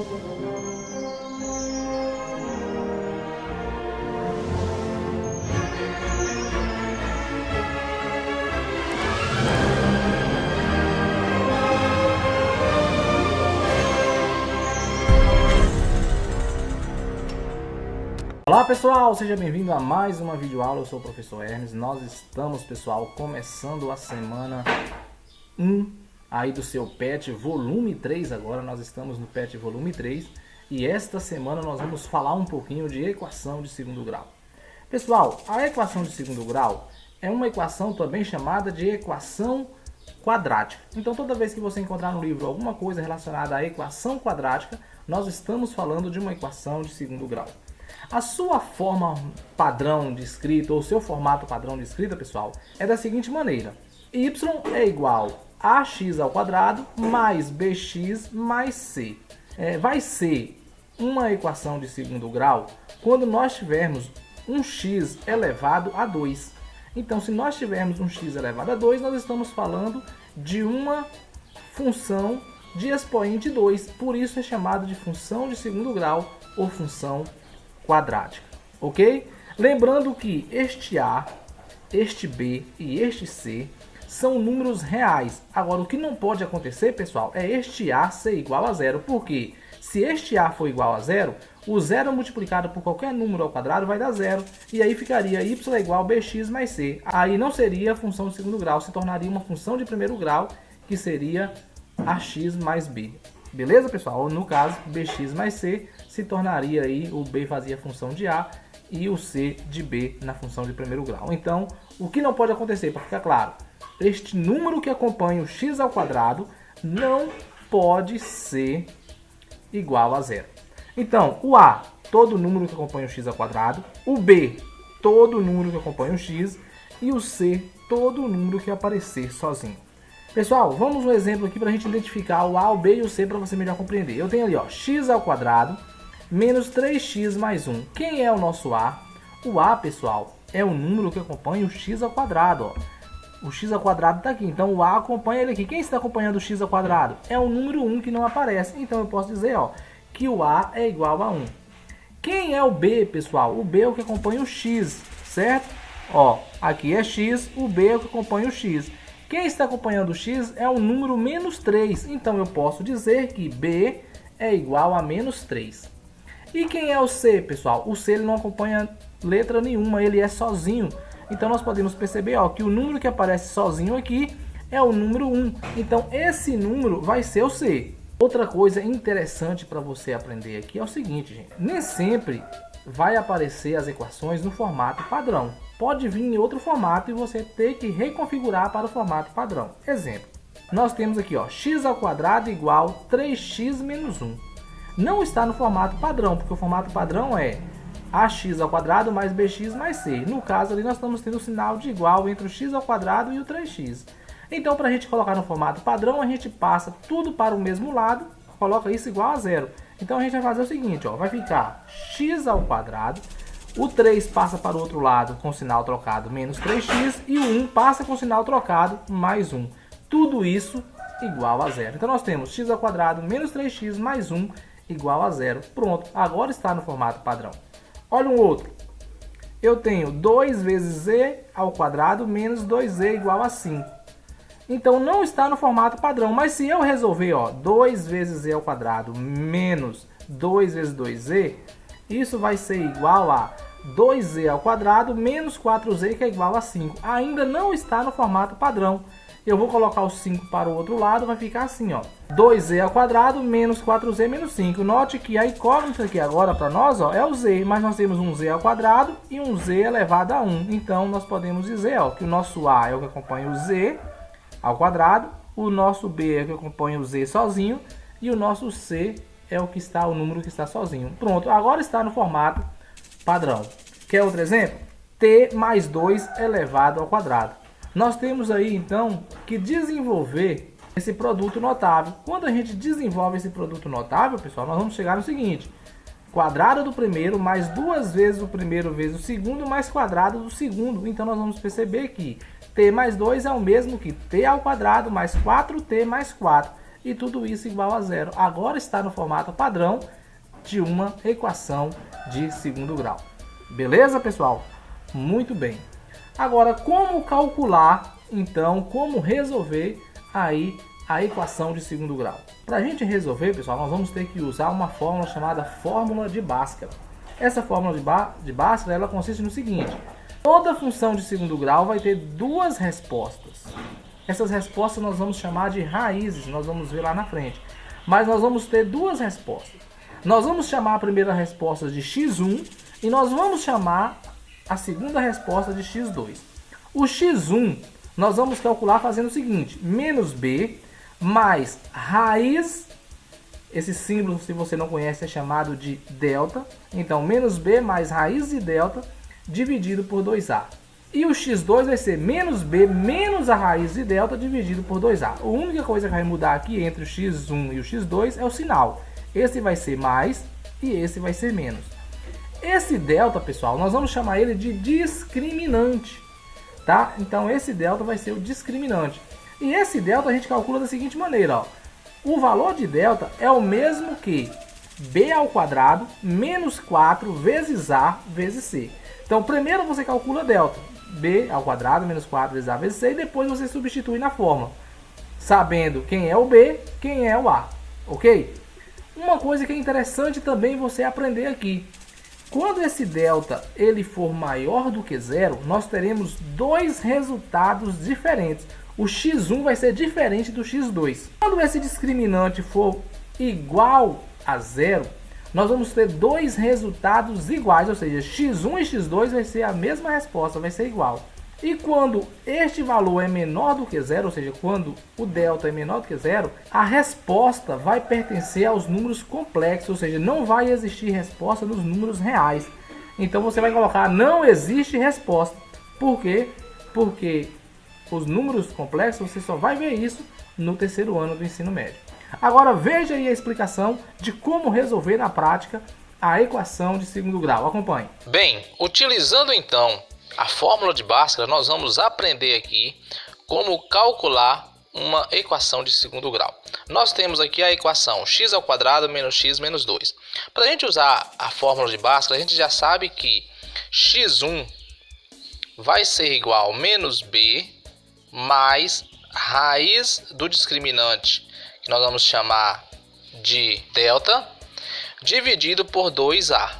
Olá pessoal, seja bem-vindo a mais uma videoaula. Eu sou o professor Hermes. Nós estamos, pessoal, começando a semana 1 aí do seu PET volume 3. Agora nós estamos no PET volume 3 e esta semana nós vamos falar um pouquinho de equação de segundo grau. Pessoal, a equação de segundo grau é uma equação também chamada de equação quadrática. Então toda vez que você encontrar no livro alguma coisa relacionada à equação quadrática, nós estamos falando de uma equação de segundo grau. A sua forma padrão de escrita, ou seu formato padrão de escrita, pessoal, é da seguinte maneira: y é igual a x ao quadrado mais bx mais c. Vai ser uma equação de segundo grau quando nós tivermos um x elevado a 2. Então, se nós tivermos um x elevado a 2, nós estamos falando de uma função de expoente 2. Por isso é chamado de função de segundo grau ou função quadrática, ok? Lembrando que este A, este B e este C são números reais. Agora, o que não pode acontecer, pessoal, é este A ser igual a zero. Porque se este A for igual a zero, o zero multiplicado por qualquer número ao quadrado vai dar zero. E aí ficaria y é igual a bx mais c. Aí não seria função de segundo grau, se tornaria uma função de primeiro grau, que seria ax mais b. Beleza, pessoal? Ou no caso, bx mais c se tornaria aí, o b fazia função de a e o c de b na função de primeiro grau. Então, o que não pode acontecer, para ficar claro, este número que acompanha o x ao quadrado não pode ser igual a zero. Então, o a, todo número que acompanha o x ao quadrado, o b, todo número que acompanha o x, e o c, todo número que aparecer sozinho. Pessoal, vamos um exemplo aqui para a gente identificar o a, o b e o c para você melhor compreender. Eu tenho ali, ó, x ao quadrado menos 3x mais 1. Quem é o nosso a? O a, pessoal, é o número que acompanha o x ao quadrado, ó. O x ao quadrado está aqui, então o a acompanha ele aqui. Quem está acompanhando o x ao quadrado? É o número 1 que não aparece. Então eu posso dizer, ó, que o a é igual a 1. Quem é o b, pessoal? O b é o que acompanha o x, certo? Ó, aqui é x, o b é o que acompanha o x. Quem está acompanhando o x é o número menos 3. Então eu posso dizer que b é igual a menos 3. E quem é o c, pessoal? O c ele não acompanha letra nenhuma, ele é sozinho. Então nós podemos perceber, ó, que o número que aparece sozinho aqui é o número 1. Então esse número vai ser o c. Outra coisa interessante para você aprender aqui é o seguinte, gente. Nem sempre vai aparecer as equações no formato padrão. Pode vir em outro formato e você ter que reconfigurar para o formato padrão. Exemplo, nós temos aqui, ó, x ao quadrado igual 3x menos 1. Não está no formato padrão, porque o formato padrão é ax ao quadrado mais bx mais c. No caso ali nós estamos tendo o sinal de igual entre o x ao quadrado e o 3x. Então, para a gente colocar no formato padrão, a gente passa tudo para o mesmo lado, coloca isso igual a zero. Então a gente vai fazer o seguinte, ó, vai ficar x ao quadrado, o 3 passa para o outro lado com sinal trocado menos 3x e o 1 passa com sinal trocado mais 1. Tudo isso igual a zero. Então nós temos x ao quadrado menos 3x mais 1 igual a zero. Pronto, agora está no formato padrão. Olha um outro. Eu tenho 2 vezes z ao quadrado menos 2z igual a 5. Então não está no formato padrão, mas se eu resolver, ó, 2 vezes z ao quadrado menos 2 vezes 2z, isso vai ser igual a 2z ao quadrado menos 4z, que é igual a 5. Ainda não está no formato padrão. Eu vou colocar o 5 para o outro lado, vai ficar assim, ó, 2z ao quadrado menos 4z menos 5. Note que a incógnita aqui agora para nós, ó, é o z, mas nós temos um z ao quadrado e um z elevado a 1. Então nós podemos dizer, ó, que o nosso a é o que acompanha o z ao quadrado, o nosso b é o que acompanha o z sozinho e o nosso c é o que está, o número que está sozinho. Pronto, agora está no formato padrão. Quer outro exemplo? T mais 2 elevado ao quadrado. Nós temos aí, então, que desenvolver esse produto notável. Quando a gente desenvolve esse produto notável, pessoal, nós vamos chegar no seguinte: quadrado do primeiro mais 2 vezes o primeiro vezes o segundo mais quadrado do segundo. Então nós vamos perceber que t mais 2 é o mesmo que t ao quadrado mais 4t mais 4. e tudo isso igual a zero. Agora está no formato padrão de uma equação de segundo grau. Beleza, pessoal? Muito bem. Agora, como calcular, então, como resolver aí a equação de segundo grau? Para a gente resolver, pessoal, nós vamos ter que usar uma fórmula chamada fórmula de Bhaskara. Essa fórmula de Bhaskara, ela consiste no seguinte: toda função de segundo grau vai ter duas respostas. Essas respostas nós vamos chamar de raízes, nós vamos ver lá na frente. Mas nós vamos ter duas respostas. Nós vamos chamar a primeira resposta de x1 e nós vamos chamar a segunda resposta de x2. O x1 nós vamos calcular fazendo o seguinte: menos b mais raiz, esse símbolo, se você não conhece, é chamado de delta. Então, menos b mais raiz de delta dividido por 2a. E o x2 vai ser menos b menos a raiz de delta dividido por 2a. A única coisa que vai mudar aqui entre o x1 e o x2 é o sinal. Esse vai ser mais e esse vai ser menos. Esse delta, pessoal, nós vamos chamar ele de discriminante, tá? Então, esse delta vai ser o discriminante. E esse delta a gente calcula da seguinte maneira, ó. O valor de delta é o mesmo que b ao quadrado menos 4 vezes a vezes c. Então, primeiro você calcula delta, b ao quadrado menos 4 vezes a vezes c, e depois você substitui na fórmula, sabendo quem é o b, quem é o a, ok? Uma coisa que é interessante também você aprender aqui: quando esse delta ele for maior do que zero, nós teremos dois resultados diferentes. O x1 vai ser diferente do x2. Quando esse discriminante for igual a zero, nós vamos ter dois resultados iguais, ou seja, x1 e x2 vai ser a mesma resposta, vai ser igual. E quando este valor é menor do que zero, ou seja, quando o delta é menor do que zero, a resposta vai pertencer aos números complexos, ou seja, não vai existir resposta nos números reais. Então você vai colocar não existe resposta. Por quê? Porque os números complexos você só vai ver isso no terceiro ano do ensino médio. Agora veja aí a explicação de como resolver na prática a equação de segundo grau. Acompanhe. Bem, utilizando então a fórmula de Bhaskara, nós vamos aprender aqui como calcular uma equação de segundo grau. Nós temos aqui a equação x ao quadrado menos x menos 2. Para a gente usar a fórmula de Bhaskara, a gente já sabe que x1 vai ser igual a menos b mais raiz do discriminante, que nós vamos chamar de delta, dividido por 2a,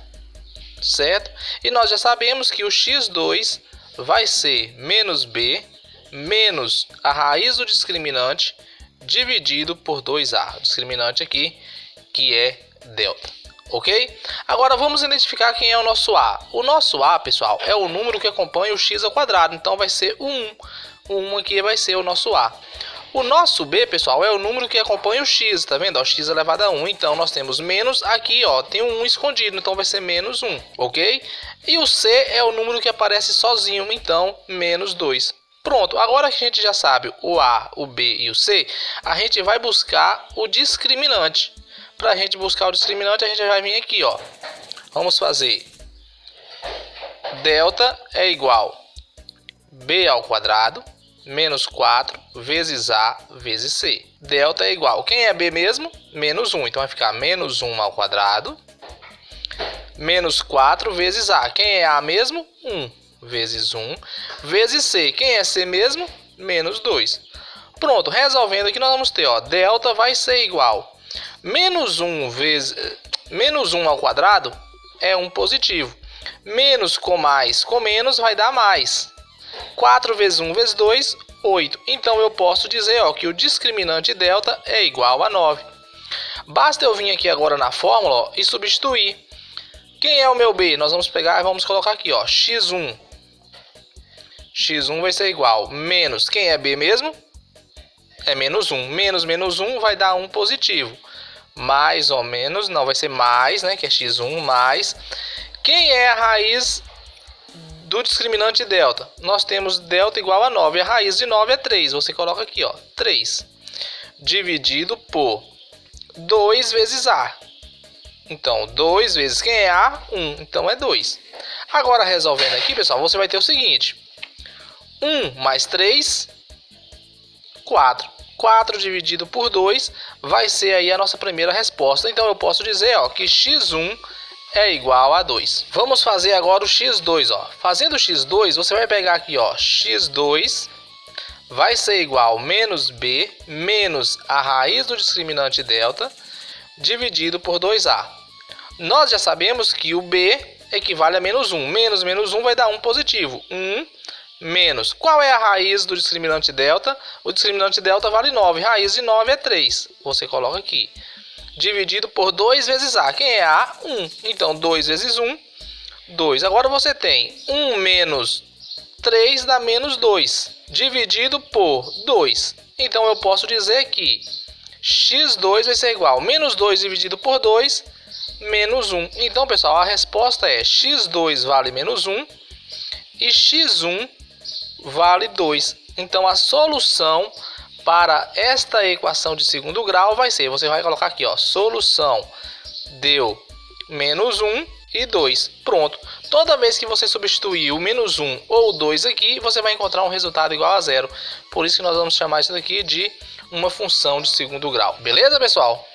certo? E nós já sabemos que o x2 vai ser menos b menos a raiz do discriminante dividido por 2a, o discriminante aqui que é delta, ok? Agora vamos identificar quem é o nosso a. O nosso a, pessoal, é o número que acompanha o x ao quadrado, então vai ser o 1. O 1 aqui vai ser o nosso a. O nosso b, pessoal, é o número que acompanha o x, tá vendo? O x elevado a 1, então nós temos menos aqui, ó, tem um 1 escondido, então vai ser menos 1, ok? E o c é o número que aparece sozinho, então menos 2. Pronto, agora que a gente já sabe o a, o b e o c, a gente vai buscar o discriminante. Para a gente buscar o discriminante, a gente vai vir aqui, ó. Vamos fazer delta é igual b ao quadrado menos 4 vezes a vezes c. Delta é igual, quem é b mesmo? Menos 1, então vai ficar menos 1 ao quadrado menos 4 vezes a. Quem é a mesmo? 1 vezes 1 vezes c. Quem é c mesmo? Menos 2. Pronto, resolvendo aqui nós vamos ter, ó, delta vai ser igual menos 1 ao quadrado é um positivo. Menos com mais com menos vai dar mais. 4 vezes 1 vezes 2, 8. Então eu posso dizer, ó, que o discriminante delta é igual a 9. Basta eu vir aqui agora na fórmula, ó, e substituir. Quem é o meu b? Nós vamos pegar e vamos colocar aqui, ó, x1. X1 vai ser igual menos, quem é b mesmo? É menos 1. Menos 1 vai dar 1 positivo. Mais ou menos, não, vai ser mais, né, que é x1, mais. Quem é a raiz do discriminante delta? Nós temos delta igual a 9. A raiz de 9 é 3. Você coloca aqui, ó, 3. Dividido por 2 vezes a. Então, 2 vezes quem é a? 1. Então, é 2. Agora, resolvendo aqui, pessoal, você vai ter o seguinte. 1 mais 3, 4. 4 dividido por 2 vai ser aí a nossa primeira resposta. Então eu posso dizer, ó, que x1 é igual a 2. Vamos fazer agora o x2, ó. Fazendo o x2, você vai pegar aqui, ó, x2 vai ser igual a menos b menos a raiz do discriminante delta dividido por 2a. Nós já sabemos que o b equivale a menos 1. Menos 1 vai dar 1 positivo. 1 menos. Qual é a raiz do discriminante delta? O discriminante delta vale 9. Raiz de 9 é 3. Você coloca aqui. Dividido por 2 vezes a. Quem é a? 1. Então, 2 vezes 1, 2. Agora você tem 1 menos 3 dá menos 2. Dividido por 2. Então, eu posso dizer que x2 vai ser igual a menos 2 dividido por 2, menos 1. Então, pessoal, a resposta é x2 vale menos 1 e x1 vale 2. Então, a solução para esta equação de segundo grau vai ser, você vai colocar aqui, ó, solução deu menos 1 e 2. Pronto. Toda vez que você substituir o menos 1 ou 2 aqui, você vai encontrar um resultado igual a zero. Por isso que nós vamos chamar isso daqui de uma função de segundo grau. Beleza, pessoal?